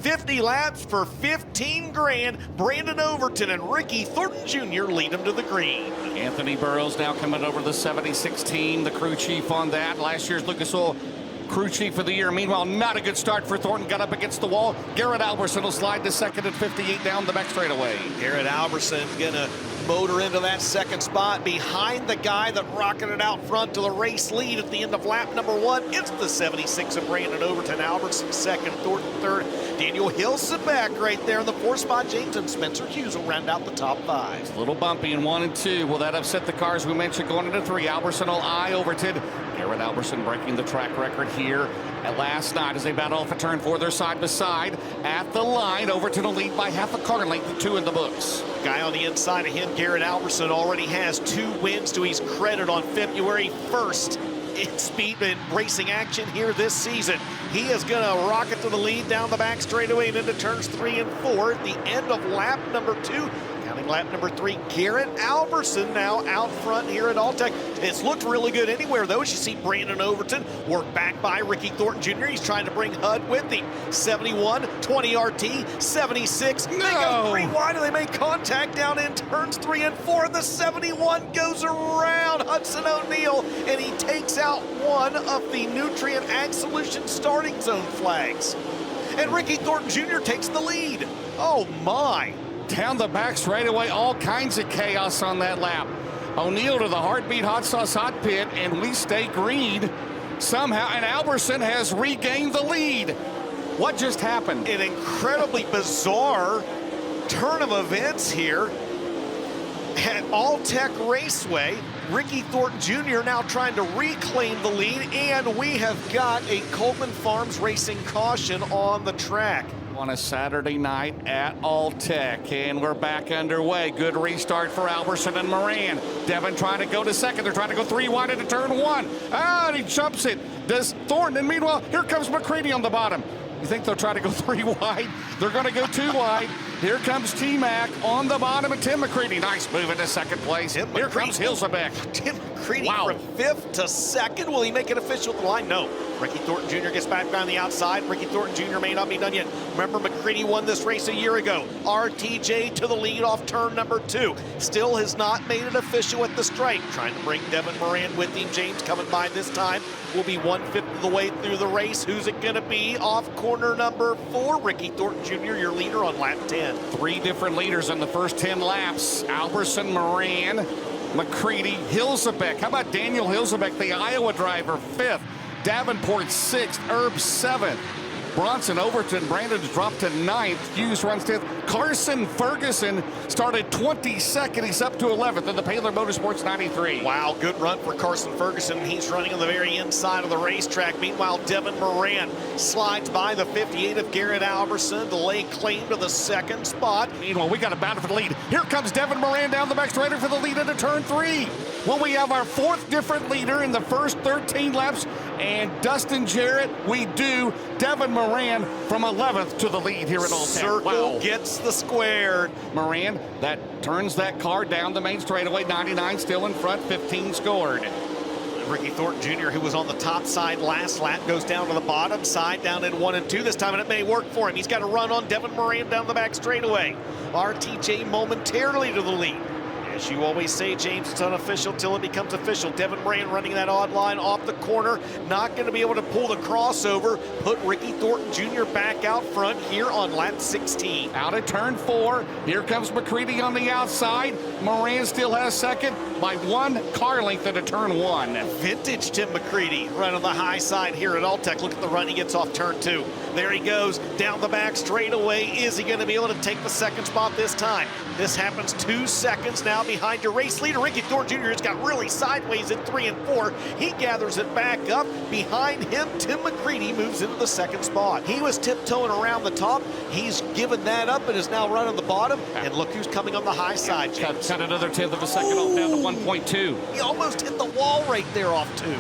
50 laps for 15 grand. Brandon Overton and Ricky Thornton Jr. lead him to the green. Anthony Burrows now coming over the 76 team, the crew chief on that. Last year's Lucas Oil crew chief of the year. Meanwhile, not a good start for Thornton. Got up against the wall. Garrett Alberson will slide to second at 58 down the back straightaway. Garrett Alberson gonna motor into that second spot behind the guy that rocketed out front to the race lead at the end of lap number 1. It's the 76 of Brandon Overton. Alberson second, Thornton third. Daniel Hilson back right there in the 4th spot. James and Spencer Hughes will round out the top 5. A little bumpy in 1 and 2. Will that upset the cars we mentioned going into 3? Alberson will eye Overton. Garrett Alberson breaking the track record here at last night as they battle off a turn 4. They're side by side at the line. Overton will lead by half a car length, 2 in the books. Guy on the inside of him, Garrett Alberson, already has 2 wins to his credit on February 1st in speed and racing action here this season. He is going to rocket to the lead down the back straightaway and into turns 3 and 4 at the end of lap number 2. Counting lap number 3, Garrett Alberson now out front here at Alltech. It's looked really good anywhere, though, as you see Brandon Overton work back by Ricky Thornton Jr. He's trying to bring HUD with him. 71, 20 RT, 76. No. They go 3 wide, and they make contact down in turns 3 and 4. The 71 goes around Hudson O'Neal, and he takes out one of the Nutrient Ag Solution starting zone flags. And Ricky Thornton Jr. takes the lead. Oh, my. Down the back straightaway, all kinds of chaos on that lap. O'Neal to the Heartbeat Hot Sauce Hot Pit, and we stay green somehow, and Alberson has regained the lead. What just happened? An incredibly bizarre turn of events here at Alltech Raceway. Ricky Thornton Jr. now trying to reclaim the lead, and we have got a Coleman Farms Racing caution on the track. On a Saturday night at Alltech, and we're back underway. Good restart for Alberson and Moran. Devin trying to go to second. They're trying to go 3 wide into turn 1. And he jumps it. Does Thornton, and meanwhile, here comes McCready on the bottom. You think they'll try to go 3 wide? They're going to go 2 wide. Here comes T-Mac on the bottom, and Tim McCready. Nice move into second place. Here comes Hilsebeck. Tim McCready from 5th to 2nd. Will he make it official at the line? No. Ricky Thornton Jr. gets back on the outside. Ricky Thornton Jr. may not be done yet. Remember, McCready won this race a year ago. RTJ to the lead off turn number 2. Still has not made it official at the stripe. Trying to bring Devin Moran with him. James coming by this time. Will be 1/5 of the way through the race. Who's it going to be? Off corner number 4. Ricky Thornton Jr., your leader on lap 10. 3 different leaders in the first 10 laps. Alberson, Moran, McCready, Hilsebeck. How about Daniel Hilsebeck, the Iowa driver, 5th. Davenport 6th, Herb 7th. Bronson Overton, Brandon's dropped to 9th. Hughes runs 10th. Carson Ferguson started 22nd. He's up to 11th in the Paler Motorsports 93. Wow, good run for Carson Ferguson. He's running on the very inside of the racetrack. Meanwhile, Devin Moran slides by the 58 of Garrett Alberson to lay claim to the 2nd spot. Meanwhile, we got a battle for the lead. Here comes Devin Moran down the back straighter for the lead into turn 3. Well, we have our 4th different leader in the first 13 laps, and Dustin Jarrett, we do. Devin Moran from 11th to the lead here at Alltech. Circle gets the squared. Moran, that turns that car down the main straightaway. 99 still in front, 15 scored. Ricky Thornton Jr., who was on the top side last lap, goes down to the bottom side, down in 1 and 2 this time, and it may work for him. He's got to run on Devin Moran down the back straightaway. RTJ momentarily to the lead. As you always say, James, it's unofficial till it becomes official. Devin Moran running that odd line off the corner. Not going to be able to pull the crossover. Put Ricky Thornton Jr. back out front here on lap 16. Out at turn 4. Here comes McCready on the outside. Moran still has second by 1 car length into turn 1. Vintage Tim McCready running on the high side here at Alltech. Look at the run he gets off turn 2. There he goes down the back straightaway. Is he going to be able to take the 2nd spot this time? This happens 2 seconds now behind your race leader. Ricky Thornton Jr. has got really sideways in 3 and 4. He gathers it back up. Behind him, Tim McCready moves into the 2nd spot. He was tiptoeing around the top. He's given that up and is now running the bottom. And look who's coming on the high side, James. Cut another 1/10 of a second off down to 1.2. He almost hit the wall right there off 2.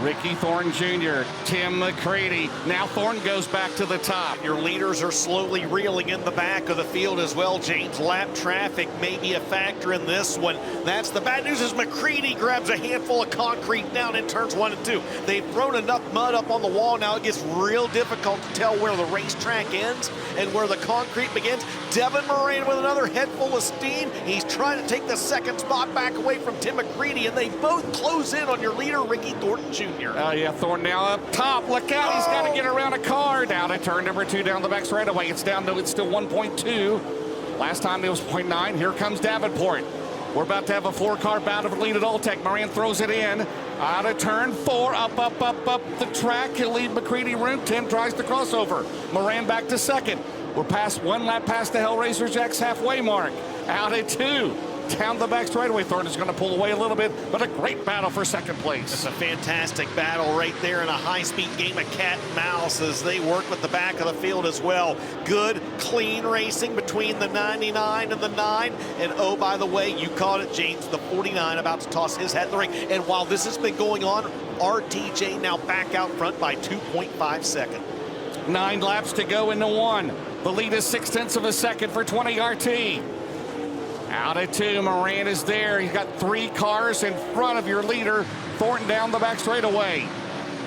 Ricky Thornton Jr., Tim McCready. Now Thornton goes back to the top. Your leaders are slowly reeling in the back of the field as well, James. Lap traffic may be a factor in this one. That's the bad news as McCready grabs a handful of concrete down in turns 1 and 2. They've thrown enough mud up on the wall now it gets real difficult to tell where the racetrack ends and where the concrete begins. Devin Moran with another head full of steam. He's trying to take the second spot back away from Tim McCready, and they both close in on your leader, Ricky Thornton Jr. Oh, yeah, Thornton now up top. Look out, he's got to get around a car. Down at turn number 2 down the back straightaway. It's down to, it's still 1.2. Last time it was 0.9. Here comes Davenport. We're about to have a 4-car bout of lead at Alltech. Moran throws it in. Out of turn 4, up the track. He'll lead McCready room. Tim tries the crossover. Moran back to second. We're past 1 lap past the Hellraiser Jack's halfway mark. Out at 2. Down the back straightaway. Thornton is going to pull away a little bit, but a great battle for second place. It's a fantastic battle right there in a high-speed game of cat and mouse as they work with the back of the field as well. Good, clean racing between the 99 and the 9. And oh, by the way, you caught it, James, the 49 about to toss his hat in the ring. And while this has been going on, RTJ now back out front by 2.5 seconds. 9 laps to go into 1. The lead is 0.6 of a second for 20 RT. Out at 2, Moran is there. He's got 3 cars in front of your leader. Thornton down the back straightaway.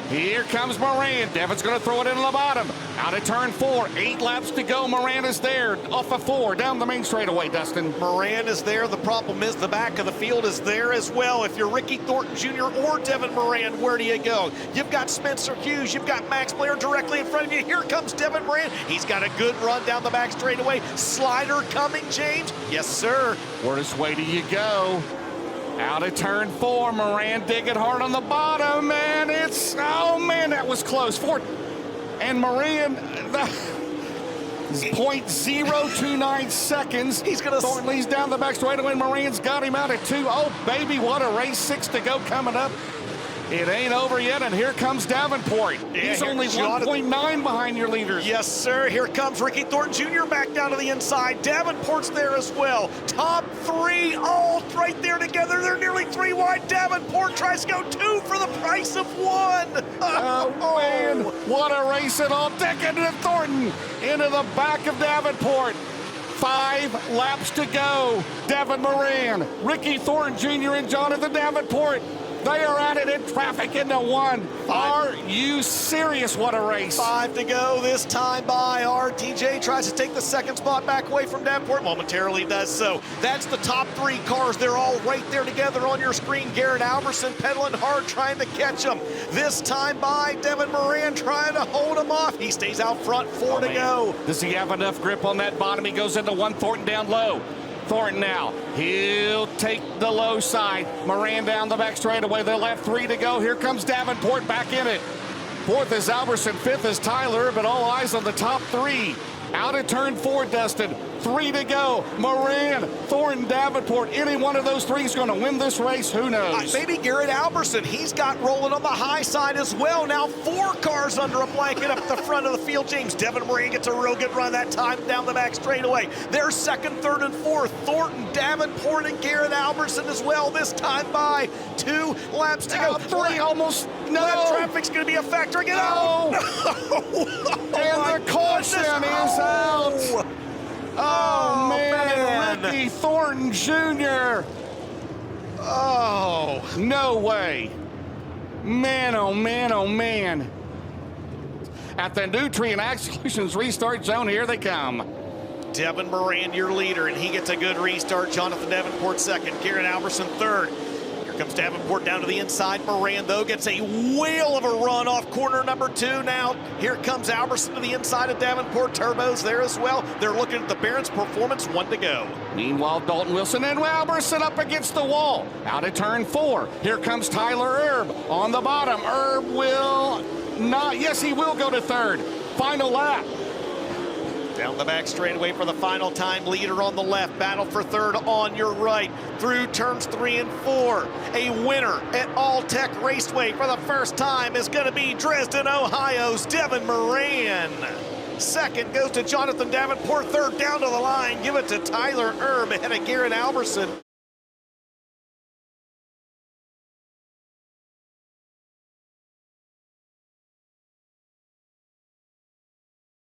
Here comes Moran. Devin's going to throw it in the bottom. Out at turn 4, 8 laps to go. Moran is there. Off of 4, down the main straightaway, Dustin. Moran is there. The problem is the back of the field is there as well. If you're Ricky Thornton Jr. or Devin Moran, where do you go? You've got Spencer Hughes. You've got Max Blair directly in front of you. Here comes Devin Moran. He's got a good run down the back straightaway. Slider coming, James. Yes, sir. Which way do you go? Out of turn 4, Moran digging hard on the bottom, and it's, oh man, that was close. 4, and Moran, 0.029 seconds. He's gonna. Thornton leads down the back straightaway, and Moran's got him out at 2. Oh baby, what a race! 6 to go coming up. It ain't over yet, and here comes Davenport. Yeah, he's only 1.9 behind your leaders. Yes, sir. Here comes Ricky Thornton Jr. back down to the inside. Davenport's there as well. Top 3 all right there together. They're nearly 3 wide. Davenport tries to go 2 for the price of 1. Oh, man. What a race at Alltech into Thornton. Into the back of Davenport. 5 laps to go. Devin Moran, Ricky Thornton Jr. and Jonathan Davenport. They are at it in traffic into 1. Are you serious? What a race. 5 to go this time by. RTJ tries to take the second spot back away from Davenport. Momentarily does so. That's the top 3 cars. They're all right there together on your screen. Garrett Alberson pedaling hard trying to catch them. This time by Devin Moran trying to hold him off. He stays out front. 4 to go. Does he have enough grip on that bottom? He goes into 1. Thornton down low. Thornton now, he'll take the low side. Moran down the back straightaway. They'll have 3 to go. Here comes Davenport back in it. 4th is Alberson, 5th is Tyler, but all eyes on the top 3. Out of turn 4, Dustin. 3 to go. Moran, Thornton, Davenport. Any one of those 3 is going to win this race. Who knows? Maybe Garrett Alberson. He's got rolling on the high side as well. Now 4 cars under a blanket up the front of the field. James Devin Moran gets a real good run that time down the back straightaway. They're 2nd, 3rd, and 4th. Thornton, Davenport, and Garrett Alberson as well. This time by 2 laps to go. 3 almost. No. Lap traffic's going to be a factor. Get out. And the caution is out. Oh, man. Ricky Thornton Jr. Oh, no way. Man, oh, man, oh, man. At the Nutrient Ag Solutions restart zone, here they come. Devin Moran, your leader, and he gets a good restart. Jonathan Davenport 2nd, Garrett Alberson 3rd. Comes Davenport down to the inside. Moran, though, gets a whale of a run off corner number 2 now. Here comes Alberson to the inside of Davenport. Turbo's there as well. They're looking at the Barron's performance. 1 to go. Meanwhile, Dalton Wilson and Alberson up against the wall. Out of turn 4. Here comes Tyler Erb on the bottom. Erb will not. Yes, he will go to 3rd. Final lap. Down the back straightaway for the final time. Leader on the left. Battle for 3rd on your right. Through turns 3 and 4. A winner at Alltech Raceway for the first time is going to be Dresden, Ohio's Devin Moran. 2nd goes to Jonathan Davenport. 3rd down to the line. Give it to Tyler Erb ahead of Garrett Alberson.